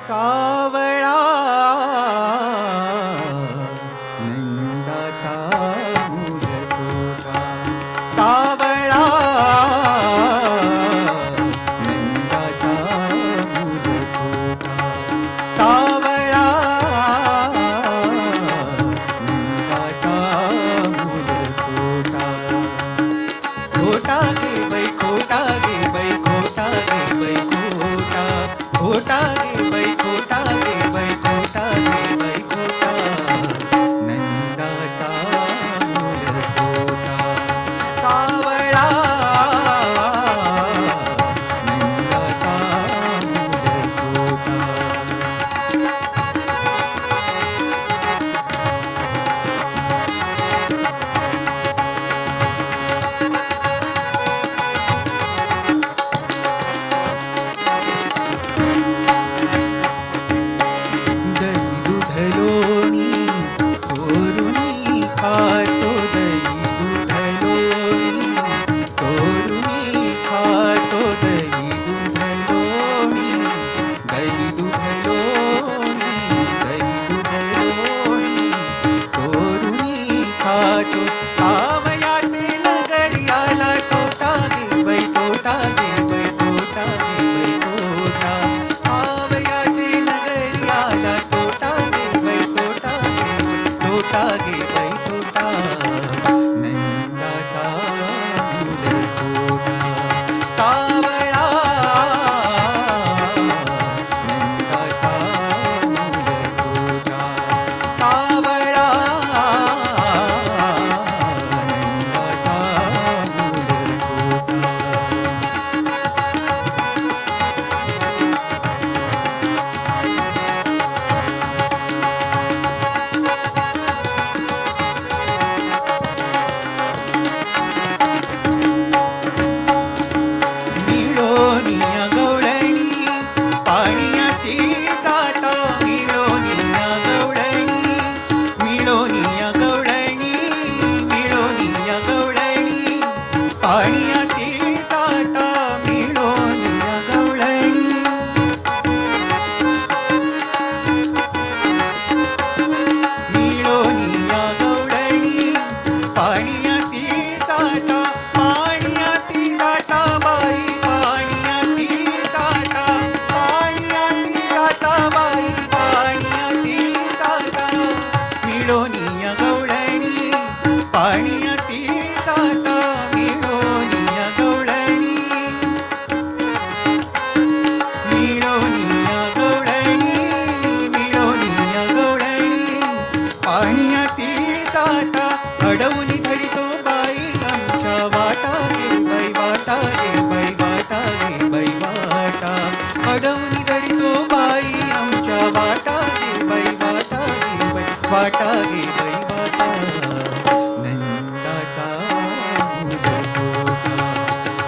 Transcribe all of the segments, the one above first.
सावळा नंदाचा मूल तोटा सावळा नंदाचा मूल तोटा सावळा नंदाचा मूल तोटा खोटा गे बाई खोटा गे बाई खोटा गे बाई खोटा खोटा गे बाई खोटा गे बाई खोटा गे बाई खोटा नंदाचा मूल खोटा सावळा नंदाचा मूल खोटा वाटा गे बाई वाटा नंदाचा मूल तोटा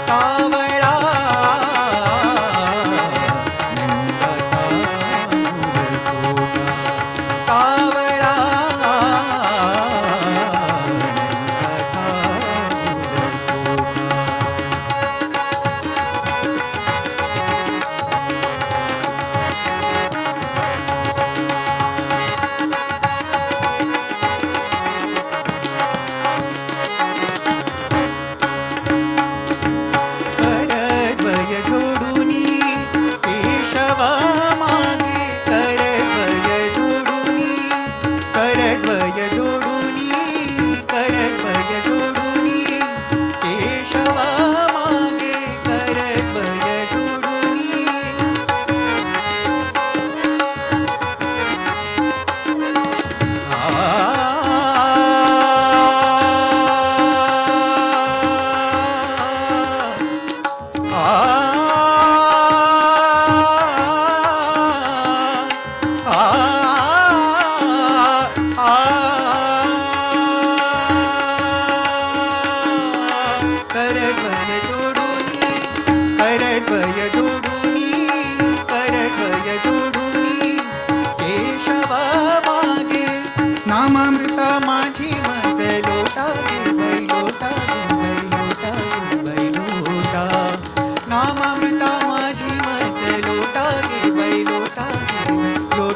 सावळा नंदाचा मूल तोटा सावळा नंदाचा मूल तोटा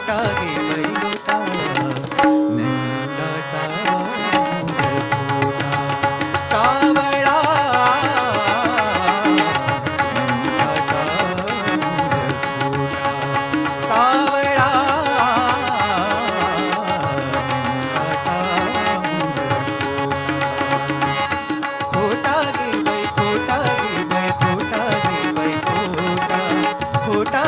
खोटा गे बाई खोटा नंदाचा मूल खोटा सावळा नंदाचा मूल खोटा सावळा नंदाचा मूल खोटा गे बाई खोटा गे बाई खोटा गे बाई खोटा खोटा